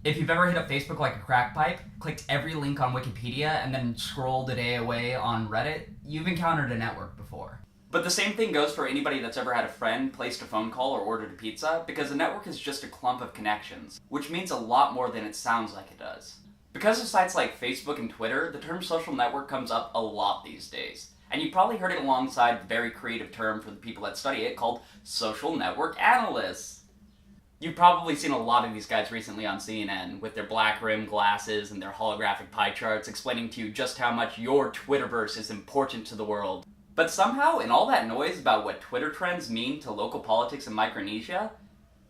If you've ever hit up Facebook like a crack pipe, clicked every link on Wikipedia, and then scrolled a day away on Reddit, you've encountered a network before. But the same thing goes for anybody that's ever had a friend, placed a phone call, or ordered a pizza, because a network is just a clump of connections, which means a lot more than it sounds like it does. Because of sites like Facebook and Twitter, the term social network comes up a lot these days. And you probably heard it alongside the very creative term for the people that study it called social network analysts. You've probably seen a lot of these guys recently on CNN with their black rim glasses and their holographic pie charts explaining to you just how much your Twitterverse is important to the world. But somehow, in all that noise about what Twitter trends mean to local politics in Micronesia,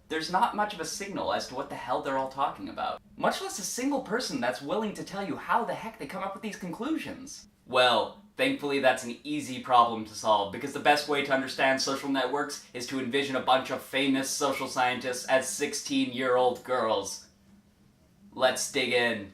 there's not much of a signal as to what the hell they're all talking about. Much less a single person that's willing to tell you how the heck they come up with these conclusions. Well, thankfully that's an easy problem to solve, because the best way to understand social networks is to envision a bunch of famous social scientists as 16-year-old girls. Let's dig in.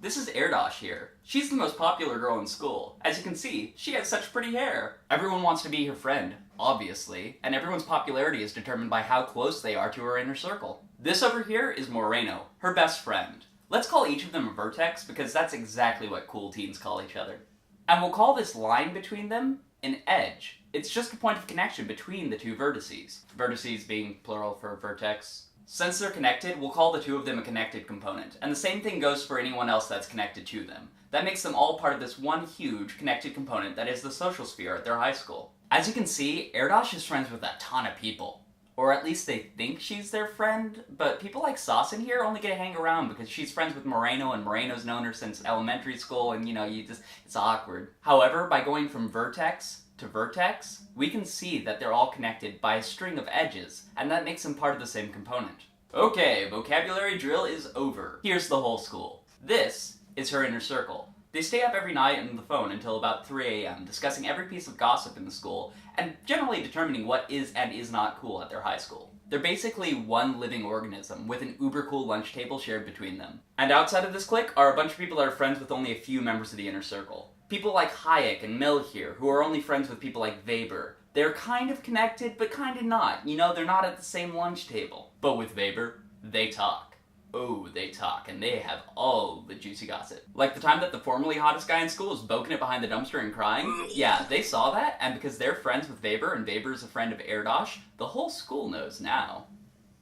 This is Erdosh here. She's the most popular girl in school. As you can see, she has such pretty hair. Everyone wants to be her friend, obviously, and everyone's popularity is determined by how close they are to her inner circle. This over here is Moreno, her best friend. Let's call each of them a vertex, because that's exactly what cool teens call each other. And we'll call this line between them an edge. It's just a point of connection between the two vertices. Vertices being plural for vertex. Since they're connected, we'll call the two of them a connected component, and the same thing goes for anyone else that's connected to them. That makes them all part of this one huge connected component that is the social sphere at their high school. As you can see, Erdosh is friends with a ton of people. Or at least they think she's their friend, but people like Saucin here only get to hang around because she's friends with Moreno, and Moreno's known her since elementary school, and it's awkward. However, by going from vertex to vertex, we can see that they're all connected by a string of edges, and that makes them part of the same component. Okay, vocabulary drill is over. Here's the whole school. This is her inner circle. They stay up every night on the phone until about 3 a.m. discussing every piece of gossip in the school, and generally determining what is and is not cool at their high school. They're basically one living organism, with an uber cool lunch table shared between them. And outside of this clique are a bunch of people that are friends with only a few members of the inner circle. People like Hayek and Mill here, who are only friends with people like Weber. They're kind of connected, but kind of not. They're not at the same lunch table. But with Weber, they talk. Oh, they talk, and they have all the juicy gossip. Like the time that the formerly hottest guy in school was boking it behind the dumpster and crying? Yeah, they saw that, and because they're friends with Weber, and Weber's a friend of Erdosh, the whole school knows now.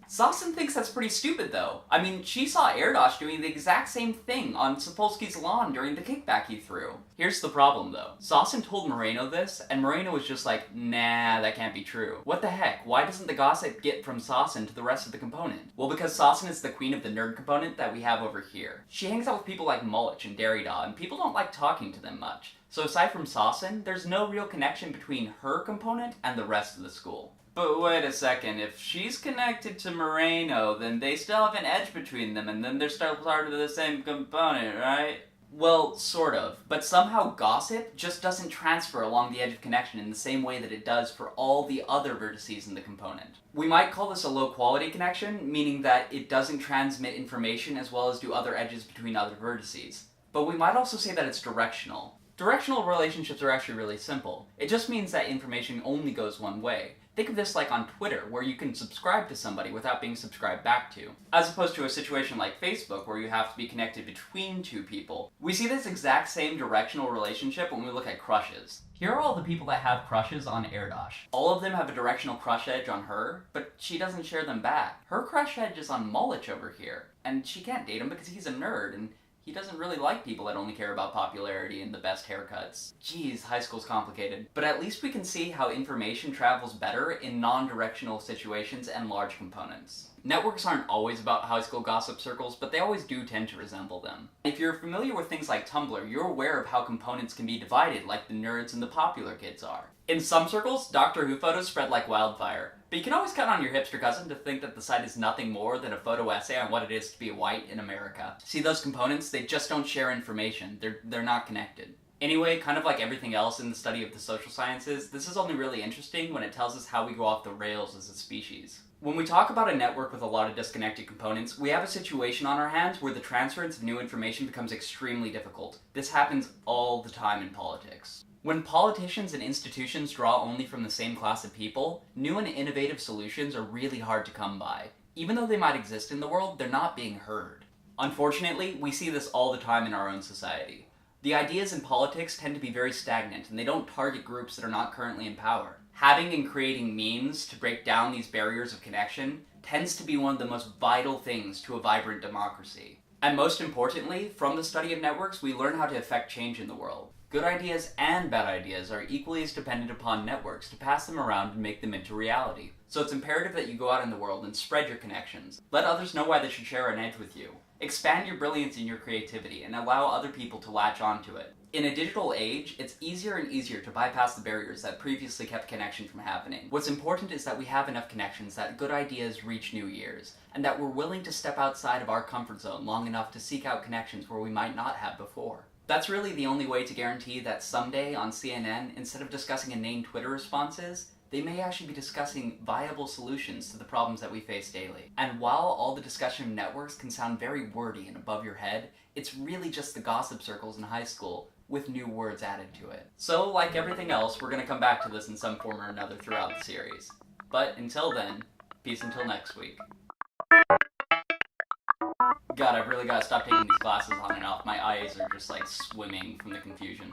Saucin thinks that's pretty stupid, though. I mean, she saw Erdosh doing the exact same thing on Sapolsky's lawn during the kickback he threw. Here's the problem, though. Saucin told Moreno this, and Moreno was just like, nah, that can't be true. What the heck? Why doesn't the gossip get from Saucin to the rest of the component? Well, because Saucin is the queen of the nerd component that we have over here. She hangs out with people like Mullich and Derrida, and people don't like talking to them much. So aside from Saucin, there's no real connection between her component and the rest of the school. But wait a second, if she's connected to Moreno, then they still have an edge between them, and then they're still part of the same component, right? Well, sort of. But somehow gossip just doesn't transfer along the edge of connection in the same way that it does for all the other vertices in the component. We might call this a low-quality connection, meaning that it doesn't transmit information as well as do other edges between other vertices. But we might also say that it's directional. Directional relationships are actually really simple. It just means that information only goes one way. Think of this like on Twitter, where you can subscribe to somebody without being subscribed back to, as opposed to a situation like Facebook, where you have to be connected between two people. We see this exact same directional relationship when we look at crushes. Here are all the people that have crushes on Erdosh. All of them have a directional crush edge on her, but she doesn't share them back. Her crush edge is on Mullich over here, and she can't date him because he's a nerd, and he doesn't really like people that only care about popularity and the best haircuts. Jeez, high school's complicated. But at least we can see how information travels better in non-directional situations and large components. Networks aren't always about high school gossip circles, but they always do tend to resemble them. If you're familiar with things like Tumblr, you're aware of how components can be divided like the nerds and the popular kids are. In some circles, Doctor Who photos spread like wildfire, but you can always count on your hipster cousin to think that the site is nothing more than a photo essay on what it is to be white in America. See, those components, they just don't share information. They're not connected. Anyway, kind of like everything else in the study of the social sciences, this is only really interesting when it tells us how we go off the rails as a species. When we talk about a network with a lot of disconnected components, we have a situation on our hands where the transference of new information becomes extremely difficult. This happens all the time in politics. When politicians and institutions draw only from the same class of people, new and innovative solutions are really hard to come by. Even though they might exist in the world, they're not being heard. Unfortunately, we see this all the time in our own society. The ideas in politics tend to be very stagnant, and they don't target groups that are not currently in power. Having and creating means to break down these barriers of connection tends to be one of the most vital things to a vibrant democracy. And most importantly, from the study of networks, we learn how to affect change in the world. Good ideas and bad ideas are equally as dependent upon networks to pass them around and make them into reality. So it's imperative that you go out in the world and spread your connections. Let others know why they should share an edge with you. Expand your brilliance and your creativity and allow other people to latch onto it. In a digital age, it's easier and easier to bypass the barriers that previously kept connection from happening. What's important is that we have enough connections that good ideas reach new ears, and that we're willing to step outside of our comfort zone long enough to seek out connections where we might not have before. That's really the only way to guarantee that someday on CNN, instead of discussing inane Twitter responses, they may actually be discussing viable solutions to the problems that we face daily. And while all the discussion of networks can sound very wordy and above your head, it's really just the gossip circles in high school with new words added to it. So, like everything else, we're going to come back to this in some form or another throughout the series. But until then, peace until next week. God, I've really got to stop taking these glasses on and off. My eyes are just like swimming from the confusion.